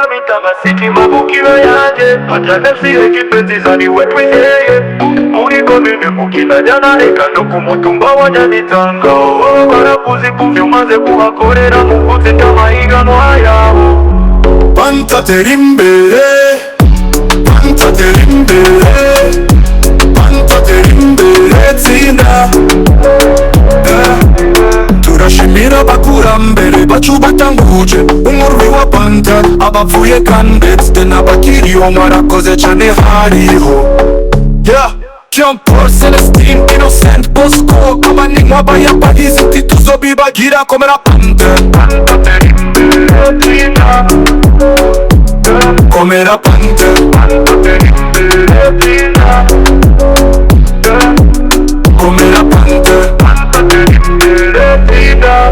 nyamitanga city mabukiro yanje atanefsi équipé nziza représente muri commune mukinajyana reka no ku mutumba wa nyamitanga barakuzi kuvyo maze kuhakorera mu gutsinda amahiganwa yabo. Panther tera imbere, Panther tera imbere, Panther tera imbere tsinda. Turashimira abakurambere bacu batanguje umurwi wa Panther, abavuye kandetse n'abakiriyo mwarakoze cane hariho Jean Paul Celestine Innocent Bosco abanimwa bayabahizi ntituzobibagira komera Panther. Panther tera imbere tsinda, komera Panther. Panther tera imbere tsinda, komera Panther. Panther tera imbere tsinda.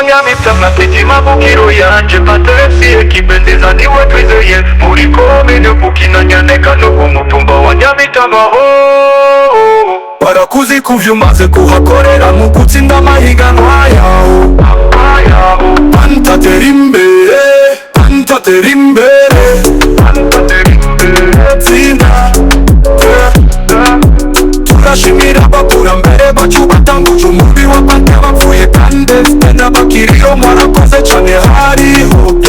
Nyamitanga city mabukiro yanje Panther équipé nziza niwe twizeye muri commune mukinajyana no ku mutumba wa nyamitanga barakuzi kuvyo umaze kuhakorera mu gutsinda amahiganwa yawo. Panther tera imbere, Panther tera imbere, Panther tera imbere tsinda. Turashimira abakurambere bacu batanguje umurwi wa Panther, bavuye kandetse n'abakiriyo mwarakoze cane hariho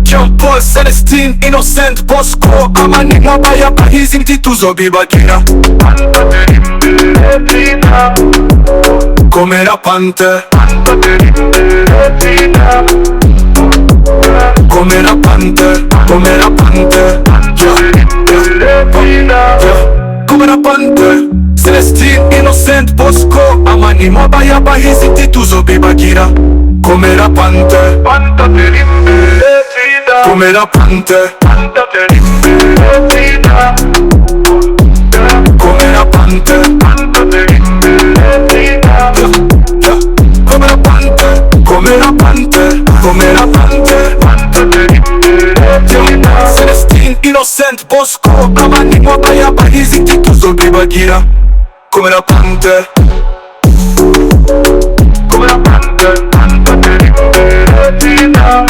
Jean Paul Celestine Innocent Bosco abanimwa bayabahizi ntituzobibagira. Panther tera imbere tsinda, komera Panther. Panther tera imbere tsinda, komera Panther. komera Panther. komera Panther. Celestine Innocent Bosco amanimwa bayabahizi ntituzobibagira. komera Panther. Panther tera imbere tsinda, komera Panther. Panther tera imbere tsinda, komera Panther. Panther tera imbere tsinda. komera Panther. komera Panther. komera Panther. Panther tera imbere tsinda, Celestine Innocent Bosco amanimwa bayabahizi ntituzobibagira. komera Panther. komera Panther, Panther tera imbere tsinda.